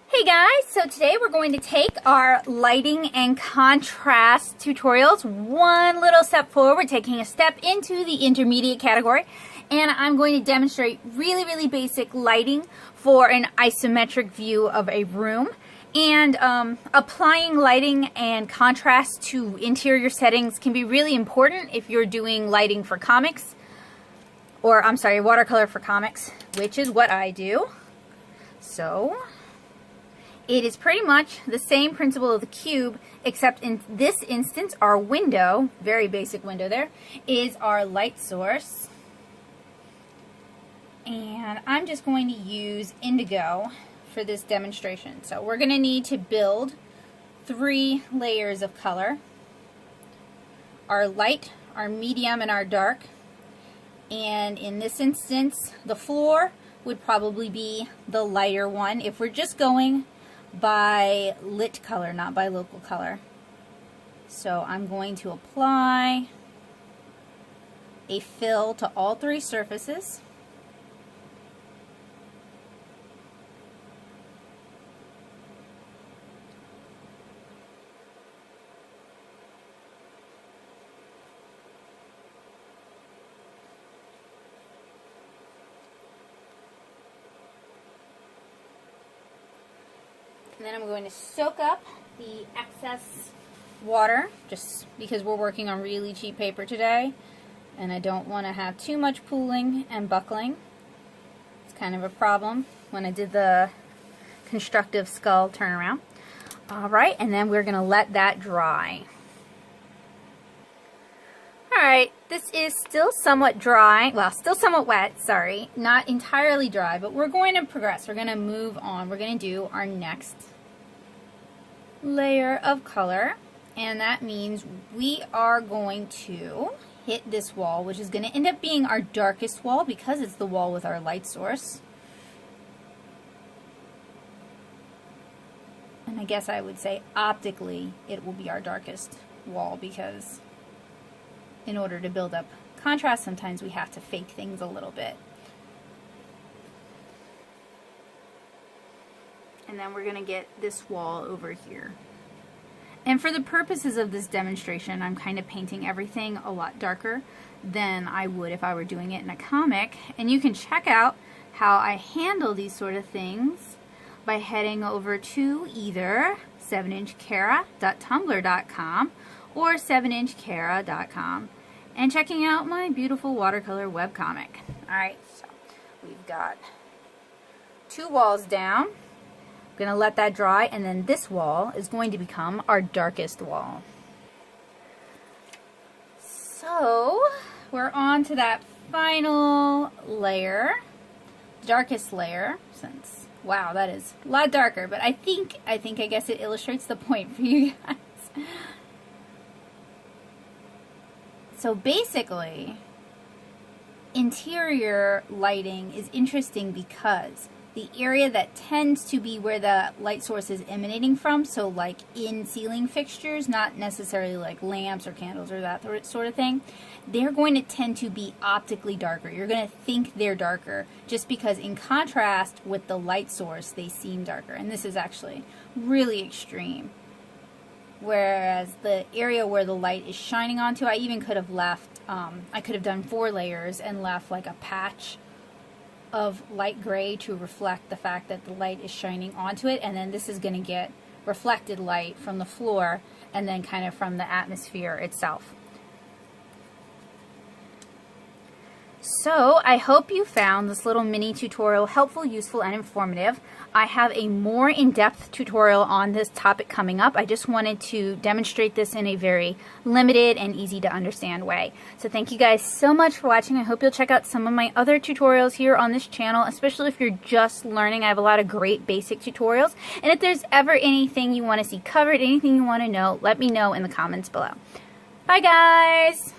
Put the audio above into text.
Hey guys, so today we're going to take our lighting and contrast tutorials one little step forward, taking a step into the intermediate category, and I'm going to demonstrate really basic lighting for an isometric view of a room. And applying lighting and contrast to interior settings can be really important if you're doing lighting for comics, or I'm sorry, watercolor for comics, which is what I do. So it is pretty much the same principle of the cube, except in this instance, our window, very basic window there, is our light source. And I'm just going to use indigo for this demonstration. So we're going to need to build 3 layers of color. Our light, our medium, and our dark. And in this instance, the floor would probably be the lighter one if we're just going by lit color, not by local color. So I'm going to apply a fill to all 3 surfaces. And then I'm going to soak up the excess water, just because we're working on really cheap paper today, and I don't want to have too much pooling and buckling. It's kind of a problem when I did the constructive skull turnaround. Alright, and then we're going to let that dry. Alright, this is still somewhat dry, well, still somewhat wet, sorry, not entirely dry, but we're going to progress. We're going to move on. We're going to do our next layer of color, and that means we are going to hit this wall, which is going to end up being our darkest wall because it's the wall with our light source. And I guess I would say optically it will be our darkest wall, because in order to build up contrast, sometimes we have to fake things a little bit. And then we're going to get this wall over here. And for the purposes of this demonstration, I'm kind of painting everything a lot darker than I would if I were doing it in a comic. And you can check out how I handle these sort of things by heading over to either 7inchkara.tumblr.com or 7inchkara.com and checking out my beautiful watercolor webcomic. Alright, so we've got 2 walls down. I'm going to let that dry, and then this wall is going to become our darkest wall. So we're on to that final layer, darkest layer, since, wow, that is a lot darker, but I guess it illustrates the point for you guys. So basically, interior lighting is interesting because the area that tends to be where the light source is emanating from, so like in ceiling fixtures, not necessarily like lamps or candles or that sort of thing, they're going to tend to be optically darker. You're going to think they're darker just because in contrast with the light source, they seem darker. And this is actually really extreme. Whereas the area where the light is shining onto, I even could have left, I could have done 4 layers and left like a patch of light gray to reflect the fact that the light is shining onto it, and then this is going to get reflected light from the floor and then kind of from the atmosphere itself. So I hope you found this little mini tutorial helpful, useful, and informative. I have a more in-depth tutorial on this topic coming up. I just wanted to demonstrate this in a very limited and easy to understand way. So thank you guys so much for watching. I hope you'll check out some of my other tutorials here on this channel, especially if you're just learning. I have a lot of great basic tutorials. And if there's ever anything you want to see covered, anything you want to know, let me know in the comments below. Bye guys!